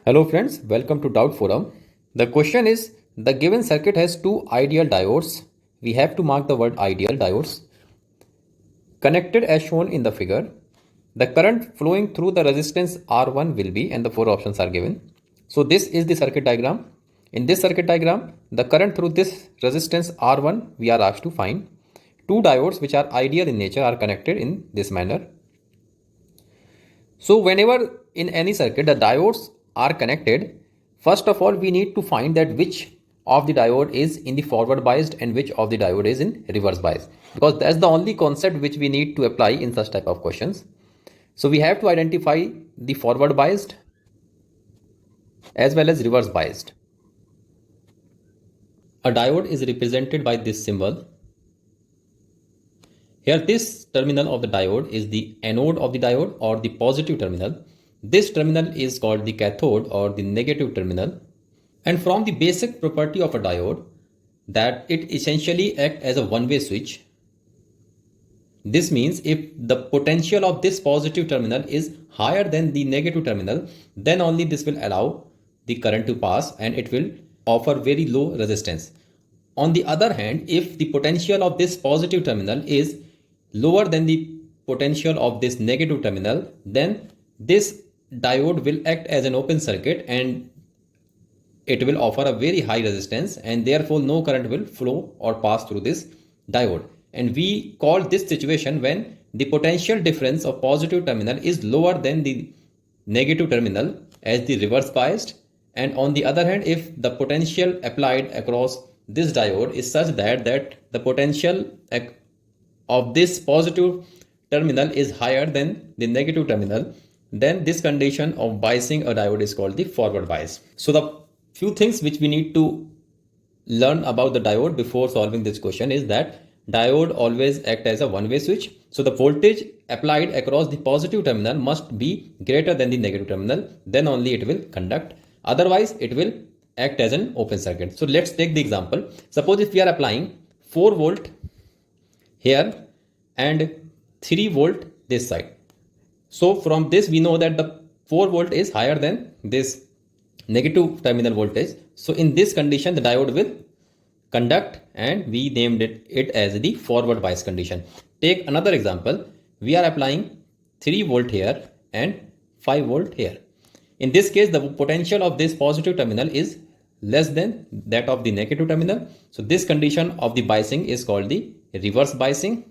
Hello friends, welcome to Doubt Forum. The question is, the given circuit has two ideal diodes. We have to mark the word ideal diodes connected as shown in the figure. The current flowing through the resistance R1 will be, and the four options are given. So this is the circuit diagram. In this circuit diagram, the current through this resistance R1 we are asked to find. Two diodes which are ideal in nature are connected in this manner. So whenever in any circuit the diodes are connected, first of all we need to find that which of the diode is in the forward biased and which of the diode is in reverse bias, because that's the only concept which we need to apply in such type of questions. So we have to identify the forward biased as well as reverse biased. A diode is represented by this symbol. Here this terminal of the diode is the anode of the diode or the positive terminal. This terminal is called the cathode or the negative terminal. And from the basic property of a diode, that it essentially acts as a one-way switch. This means if the potential of this positive terminal is higher than the negative terminal, then only this will allow the current to pass and it will offer very low resistance. On the other hand, if the potential of this positive terminal is lower than the potential of this negative terminal, then this diode will act as an open circuit and it will offer a very high resistance, and therefore no current will flow or pass through this diode. And we call this situation when the potential difference of positive terminal is lower than the negative terminal as the reverse biased. And on the other hand, if the potential applied across this diode is such that the potential of this positive terminal is higher than the negative terminal, then this condition of biasing a diode is called the forward bias. So the few things which we need to learn about the diode before solving this question is that diode always act as a one-way switch. So the voltage applied across the positive terminal must be greater than the negative terminal, then only it will conduct. Otherwise it will act as an open circuit. So let's take the example. Suppose if we are applying 4 volt here and 3 volt this side. So from this we know that the 4 volt is higher than this negative terminal voltage. So in this condition the diode will conduct and we named it as the forward bias condition. Take another example. We are applying 3 volt here and 5 volt here. In this case the potential of this positive terminal is less than that of the negative terminal. So this condition of the biasing is called the reverse biasing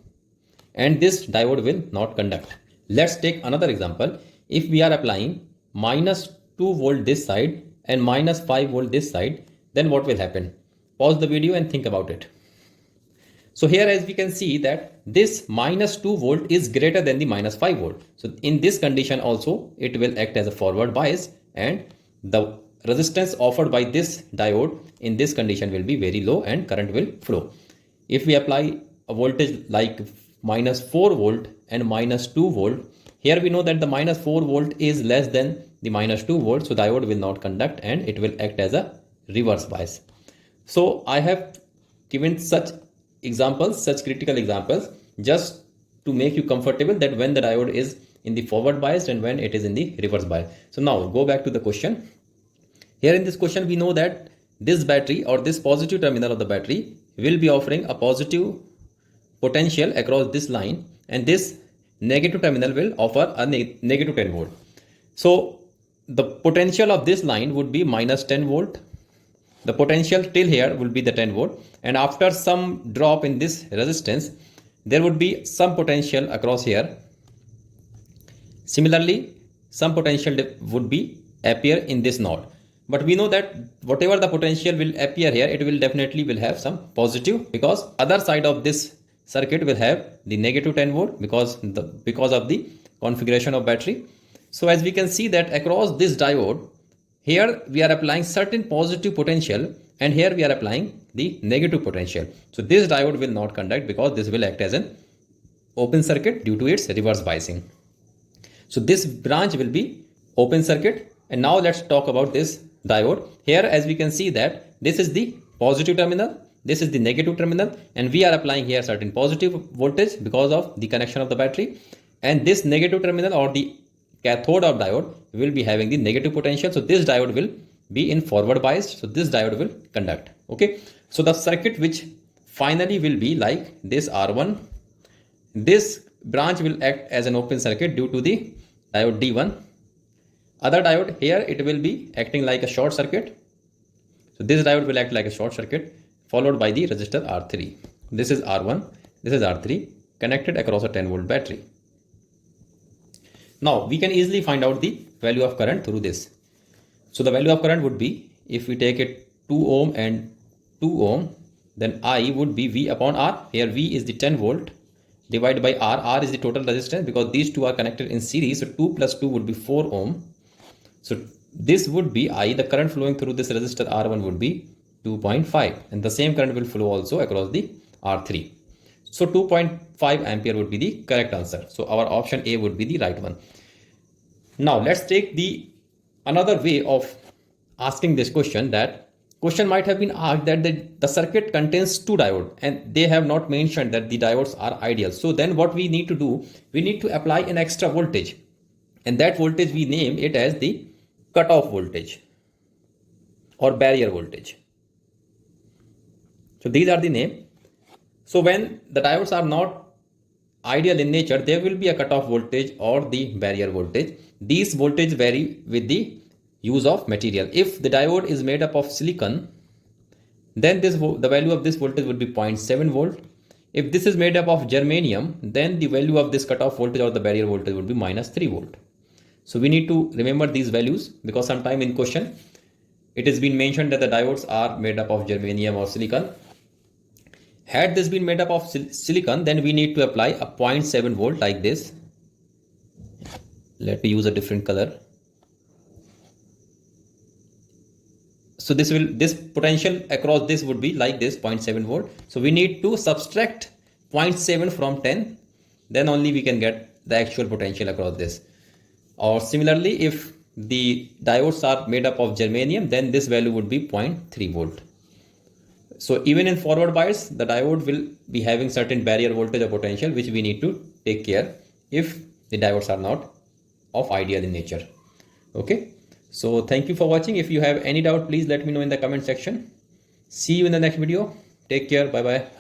and this diode will not conduct. Let's take another example. If we are applying minus 2 volt this side and minus 5 volt this side, then what will happen? Pause the video and think about it. So here as we can see that this minus 2 volt is greater than the minus 5 volt. So in this condition also it will act as a forward bias and the resistance offered by this diode in this condition will be very low and current will flow. If we apply a voltage like minus 4 volt and minus 2 volt, here we know that the minus 4 volt is less than the minus 2 volt, so diode will not conduct and it will act as a reverse bias. So I have given such examples, such critical examples, just to make you comfortable that when the diode is in the forward bias and when it is in the reverse bias. So now go back to the question. Here in this question we know that this battery or this positive terminal of the battery will be offering a positive potential across this line and this negative terminal will offer a negative 10 volt. So the potential of this line would be minus 10 volt. The potential till here will be the 10 volt, and after some drop in this resistance there would be some potential across here. Similarly some potential would be appear in this node, but we know that whatever the potential will appear here, it will definitely will have some positive, because other side of this circuit will have the negative 10 volt because of the configuration of battery. So as we can see that across this diode, here we are applying certain positive potential and here we are applying the negative potential. So this diode will not conduct because this will act as an open circuit due to its reverse biasing. So this branch will be open circuit. And now let's talk about this diode. Here as we can see that this is the positive terminal, this is the negative terminal, and we are applying here certain positive voltage because of the connection of the battery, and this negative terminal or the cathode of diode will be having the negative potential. So this diode will be in forward bias. So this diode will conduct. Okay. So the circuit which finally will be like this R1. This branch will act as an open circuit due to the diode D1. Other diode here, it will be acting like a short circuit. So this diode will act like a short circuit followed by the resistor R3. This is R1, this is R3 connected across a 10 volt battery. Now we can easily find out the value of current through this. So the value of current would be, if we take it 2 ohm and 2 ohm, then I would be V upon R. Here V is the 10 volt divided by R. R is the total resistance because these two are connected in series. So 2 plus 2 would be 4 ohm. So this would be I. The current flowing through this resistor R1 would be 2.5, and the same current will flow also across the R3. So 2.5 ampere would be the correct answer. So our option A would be the right one. Now let's take the another way of asking this question. That question might have been asked that the circuit contains two diodes and they have not mentioned that the diodes are ideal. So then what we need to do, we need to apply an extra voltage, and that voltage we name it as the cutoff voltage or barrier voltage. So these are the name. So when the diodes are not ideal in nature, there will be a cutoff voltage or the barrier voltage. These voltage vary with the use of material. If the diode is made up of silicon, then the value of this voltage would be 0.7 volt. If this is made up of germanium, then the value of this cutoff voltage or the barrier voltage would be -3 volt. So we need to remember these values because sometime in question it has been mentioned that the diodes are made up of germanium or silicon. Had this been made up of silicon, then we need to apply a 0.7 volt like this. Let me use a different color. So this potential across this would be like this 0.7 volt. So we need to subtract 0.7 from 10, then only we can get the actual potential across this. Or similarly, if the diodes are made up of germanium, then this value would be 0.3 volt. So even in forward bias, the diode will be having certain barrier voltage or potential which we need to take care if the diodes are not of ideal in nature. Okay. So thank you for watching. If you have any doubt, please let me know in the comment section. See you in the next video. Take care. Bye bye.